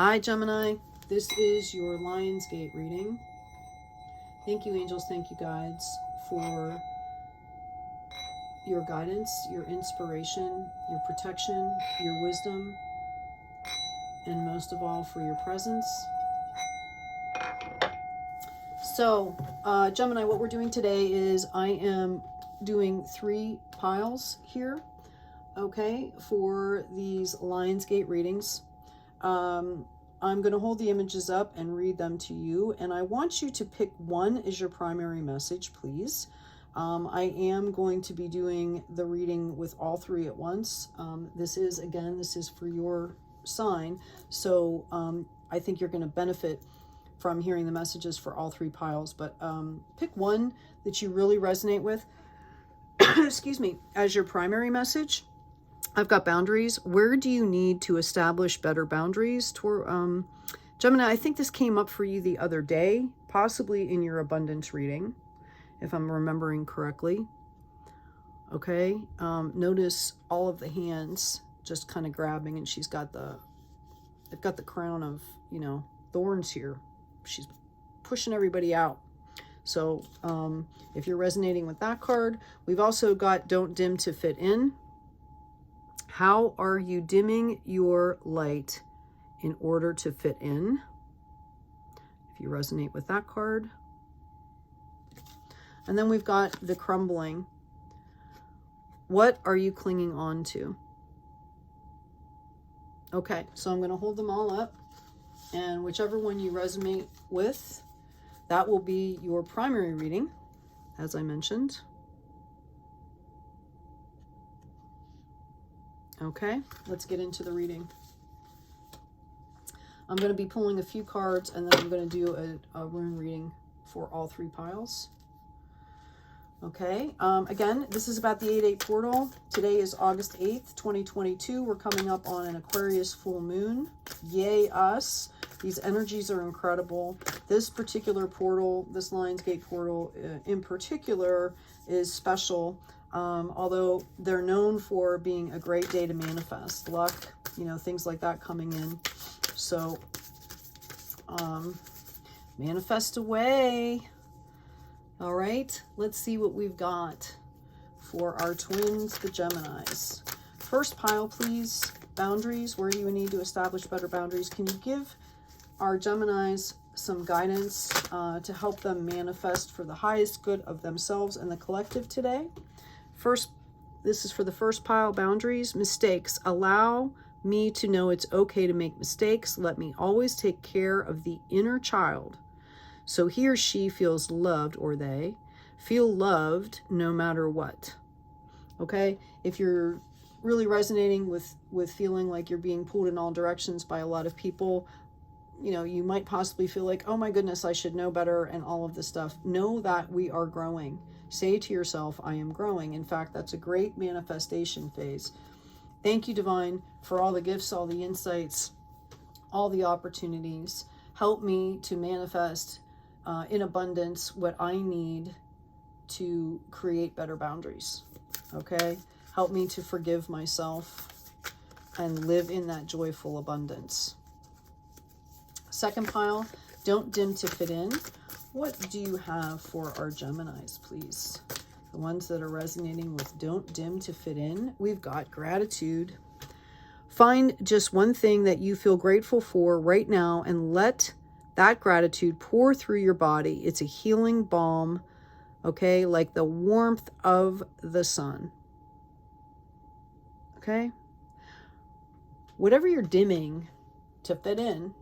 Hi, Gemini. This is your Lionsgate reading. Thank you, angels. Thank you, guides, for your guidance, your inspiration, your protection, your wisdom, and most of all, for your presence. So, Gemini, what we're doing today is I am doing 3 piles here, okay, for these Lionsgate readings. I'm going to hold the images up and read them to you, and I want you to pick one as your primary message, please. I am going to be doing the reading with all 3 at once. This is for your sign, so I think you're going to benefit from hearing the messages for all 3 piles, but pick one that you really resonate with, excuse me, as your primary message. I've got boundaries. Where do you need to establish better boundaries? Gemini, I think this came up for you the other day, possibly in your abundance reading, if I'm remembering correctly. Okay. Notice all of the hands just kind of grabbing, and they've got the crown of, thorns here. She's pushing everybody out. So if you're resonating with that card, we've also got don't dim to fit in. How are you dimming your light in order to fit in? If you resonate with that card. And then we've got the crumbling. What are you clinging on to? Okay, so I'm going to hold them all up, and whichever one you resonate with, that will be your primary reading, as I mentioned. Okay, let's get into the reading. I'm going to be pulling a few cards, and then I'm going to do a rune reading for all 3 piles. Okay, again, this is about the 8/8 portal. Today is August 8th, 2022. We're coming up on an Aquarius full moon. Yay, us. These energies are incredible. This particular portal, this Lionsgate portal in particular, is special. Although they're known for being a great day to manifest luck, things like that coming in. So manifest away. All right, let's see what we've got for our twins, the Geminis. First pile, please. Boundaries. Where do you need to establish better boundaries? Can you give our Geminis some guidance to help them manifest for the highest good of themselves and the collective today? First, this is for the first pile, boundaries. Mistakes. Allow me to know it's okay to make mistakes. Let me always take care of the inner child, so he or she feels loved, or they feel loved no matter what. Okay? If you're really resonating with feeling like you're being pulled in all directions by a lot of people, you might possibly feel like, oh my goodness, I should know better and all of this stuff. Know that we are growing. Say to yourself, I am growing. In fact, that's a great manifestation phase. Thank you, Divine, for all the gifts, all the insights, all the opportunities. Help me to manifest in abundance what I need to create better boundaries. Okay? Help me to forgive myself and live in that joyful abundance. Second pile, don't dim to fit in. What do you have for our Geminis, please? The ones that are resonating with don't dim to fit in. We've got gratitude. Find just one thing that you feel grateful for right now and let that gratitude pour through your body. It's a healing balm, okay? Like the warmth of the sun. Okay? Whatever you're dimming to fit in,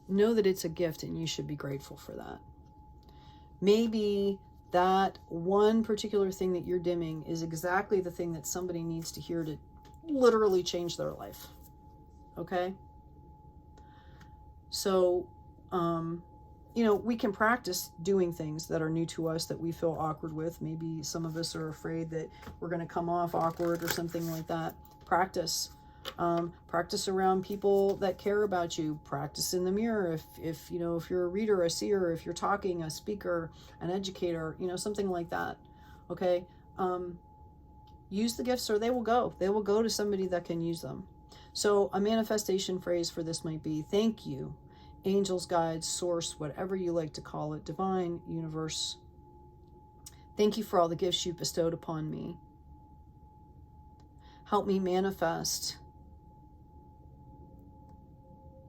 know that it's a gift and you should be grateful for that. Maybe that one particular thing that you're dimming is exactly the thing that somebody needs to hear to literally change their life. Okay? So, we can practice doing things that are new to us that we feel awkward with. Maybe some of us are afraid that we're going to come off awkward or something like that. Practice. Practice around people that care about you. Practice in the mirror. If you're a reader, a seer, if you're talking, a speaker, an educator, something like that. Okay. Use the gifts or they will go to somebody that can use them. So a manifestation phrase for this might be, thank you, angels, guides, source, whatever you like to call it, divine, universe. Thank you for all the gifts you've bestowed upon me. Help me manifest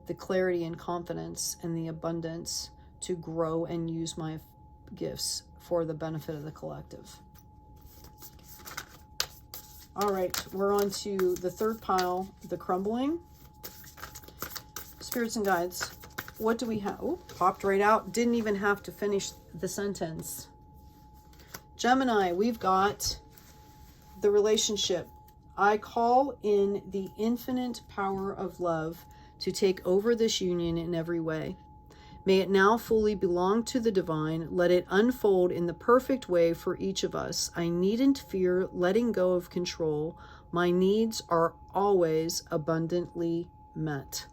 the clarity and confidence and the abundance to grow and use my gifts for the benefit of the collective. All right, we're on to the third pile, the crumbling. Spirits and guides, what do we have? Oh, popped right out. Didn't even have to finish the sentence. Gemini, we've got the relationship. I call in the infinite power of love to take over this union in every way. May it now fully belong to the divine. Let it unfold in the perfect way for each of us. I needn't fear letting go of control. My needs are always abundantly met.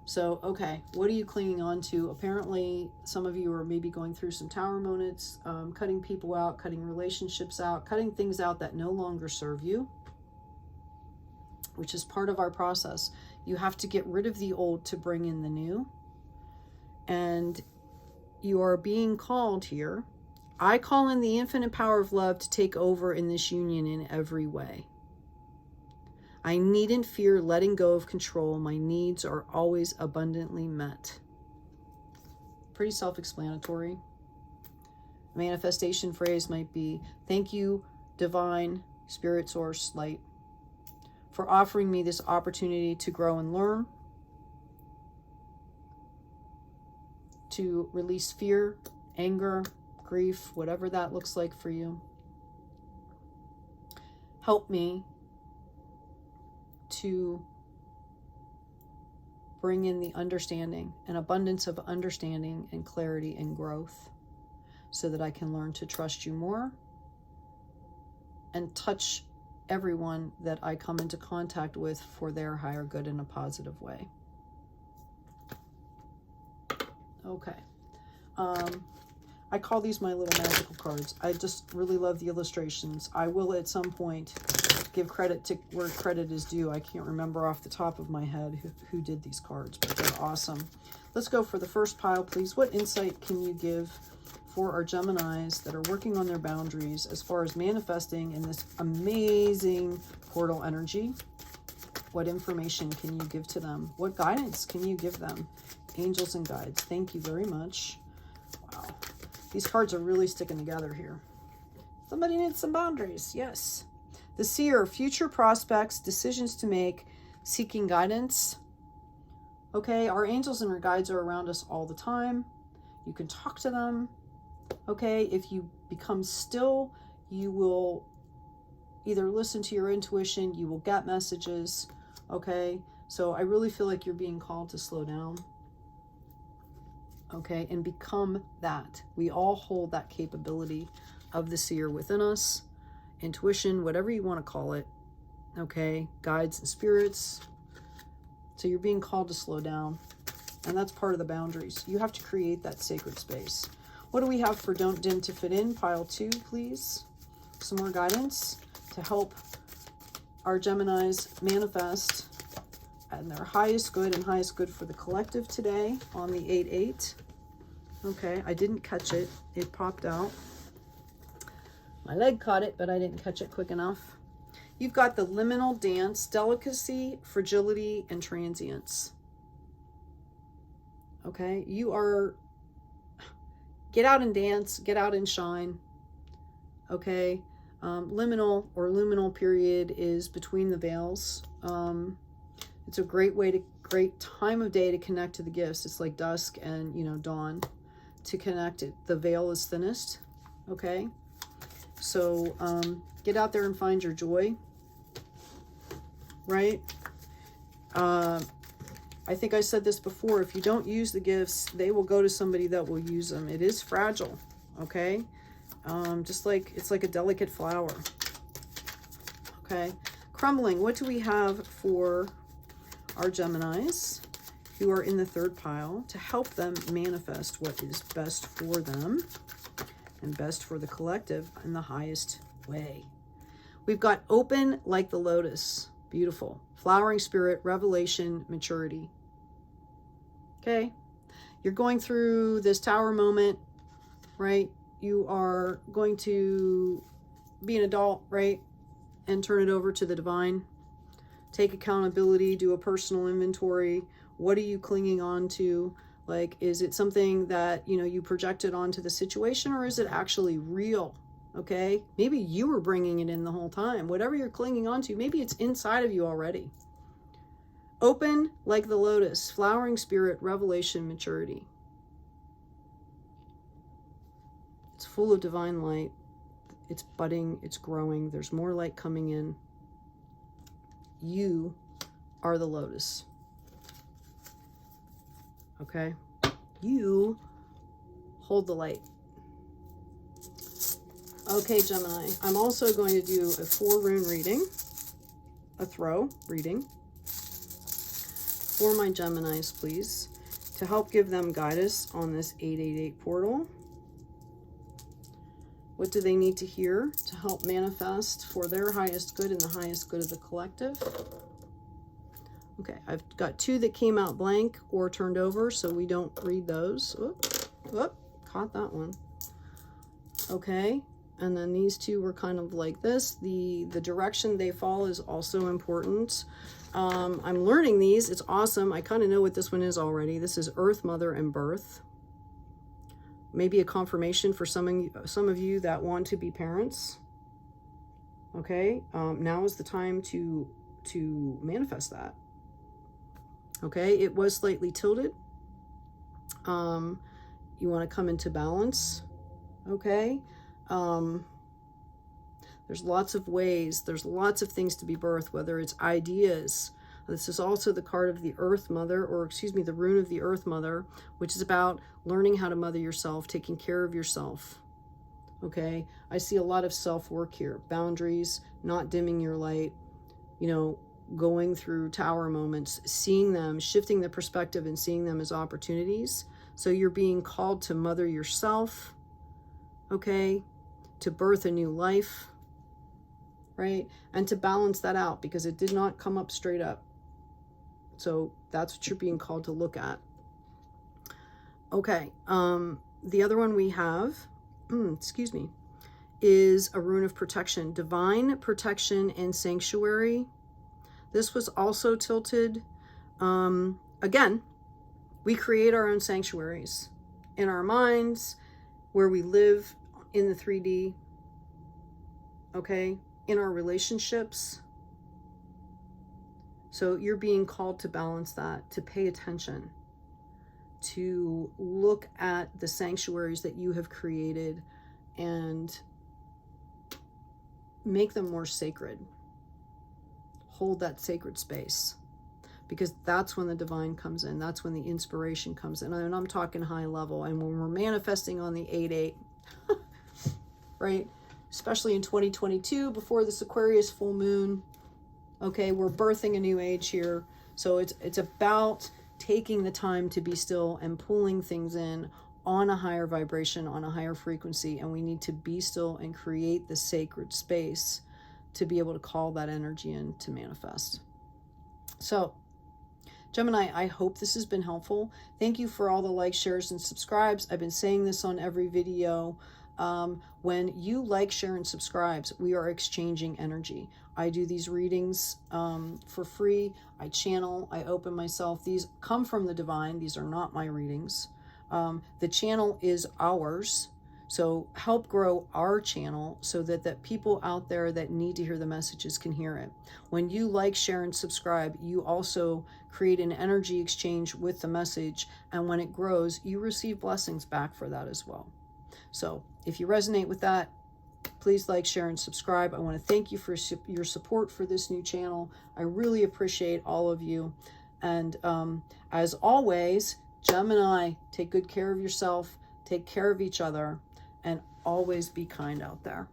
So, okay, what are you clinging on to? Apparently, some of you are maybe going through some tower moments, cutting people out, cutting relationships out, cutting things out that no longer serve you, which is part of our process. You have to get rid of the old to bring in the new. And you are being called here. I call in the infinite power of love to take over in this union in every way. I needn't fear letting go of control. My needs are always abundantly met. Pretty self-explanatory. A manifestation phrase might be, thank you, divine, spirit, source, light, for offering me this opportunity to grow and learn, to release fear, anger, grief, whatever that looks like for you. Help me to bring in the understanding, an abundance of understanding and clarity and growth, so that I can learn to trust you more and touch everyone that I come into contact with for their higher good in a positive way. Okay. I call these my little magical cards. I just really love the illustrations. I will at some point give credit to where credit is due. I can't remember off the top of my head who did these cards, but they're awesome. Let's go for the first pile, please. What insight can you give for our Geminis that are working on their boundaries as far as manifesting in this amazing portal energy? What information can you give to them? What guidance can you give them? Angels and guides, thank you very much. Wow, these cards are really sticking together here. Somebody needs some boundaries, yes. The seer, future prospects, decisions to make, seeking guidance. Okay, our angels and our guides are around us all the time. You can talk to them. Okay, if you become still, you will either listen to your intuition, you will get messages. Okay, so I really feel like you're being called to slow down. Okay, and become that. We all hold that capability of the seer within us. Intuition, whatever you want to call it. Okay, guides and spirits. So you're being called to slow down. And that's part of the boundaries. You have to create that sacred space. What do we have for Don't Dim to Fit In? Pile 2, please. Some more guidance to help our Geminis manifest and their highest good and highest good for the collective today on the 8-8. Okay, I didn't catch it. It popped out. My leg caught it, but I didn't catch it quick enough. You've got the liminal dance, delicacy, fragility, and transience. Okay, you are, get out and dance, get out and shine. Okay, liminal or luminal period is between the veils. It's a great time of day to connect to the gifts. It's like dusk and, dawn to connect it. The veil is thinnest. Okay, so get out there and find your joy. Right? I think I said this before. If you don't use the gifts, they will go to somebody that will use them. It is fragile. Okay, just like it's like a delicate flower. Okay, crumbling. What do we have for our Geminis who are in the third pile to help them manifest what is best for them and best for the collective in the highest way? We've got open like the lotus, Beautiful. Flowering spirit, revelation, maturity. Okay. You're going through this tower moment, right? You are going to be an adult, right? And turn it over to the divine. Take accountability, do a personal inventory. What are you clinging on to? Like, is it something that, you know, you projected onto the situation, or is it actually real? Okay. Maybe you were bringing it in the whole time. Whatever you're clinging on to, maybe it's inside of you already. Open like the lotus, flowering spirit, revelation, maturity. It's full of divine light. It's budding, it's growing. There's more light coming in. You are the lotus. Okay? You hold the light. Okay, Gemini. I'm also going to do a 4-rune reading, a throw reading for my Geminis, please, to help give them guidance on this 888 portal. What do they need to hear to help manifest for their highest good and the highest good of the collective? Okay, I've got 2 that came out blank or turned over, so we don't read those. Oop, caught that one. Okay, and then these 2 were kind of like this. The direction they fall is also important. I'm learning these. It's awesome. I kind of know what this one is already. This is Earth, Mother, and Birth. Maybe a confirmation for some of you that want to be parents. Okay, now is the time to manifest that. Okay, it was slightly tilted. You want to come into balance. Okay, there's lots of ways. There's lots of things to be birthed, whether it's ideas. This is also the card of the Earth Mother, or excuse me, the rune of the Earth Mother, which is about learning how to mother yourself, taking care of yourself. Okay, I see a lot of self-work here. Boundaries, not dimming your light, you know, going through tower moments, seeing them, shifting the perspective and seeing them as opportunities. So you're being called to mother yourself, okay, to birth a new life, right? And to balance that out, because it did not come up straight up. So that's what you're being called to look at. Okay, the other one we have, excuse me, is a rune of protection, divine protection and sanctuary. This was also tilted. Again, we create our own sanctuaries in our minds, where we live in the 3D, okay, in our relationships. So you're being called to balance that, to pay attention, to look at the sanctuaries that you have created and make them more sacred. Hold that sacred space, because that's when the divine comes in. That's when the inspiration comes in. And I'm talking high level. And when we're manifesting on the 8-8, right? Especially in 2022, before this Aquarius full moon. Okay, we're birthing a new age here. So it's about taking the time to be still and pulling things in on a higher vibration, on a higher frequency. And we need to be still and create the sacred space to be able to call that energy in to manifest. So, Gemini, I hope this has been helpful. Thank you for all the likes, shares, and subscribes. I've been saying this on every video. When you like, share, and subscribes, we are exchanging energy. I do these readings for free. I channel, I open myself. These come from the divine. These are not my readings. The channel is ours. So help grow our channel so that people out there that need to hear the messages can hear it. When you like, share, and subscribe, you also create an energy exchange with the message. And when it grows, you receive blessings back for that as well. So if you resonate with that, please like, share, and subscribe. I want to thank you for your support for this new channel. I really appreciate all of you. And as always, Gemini, take good care of yourself, take care of each other, and always be kind out there.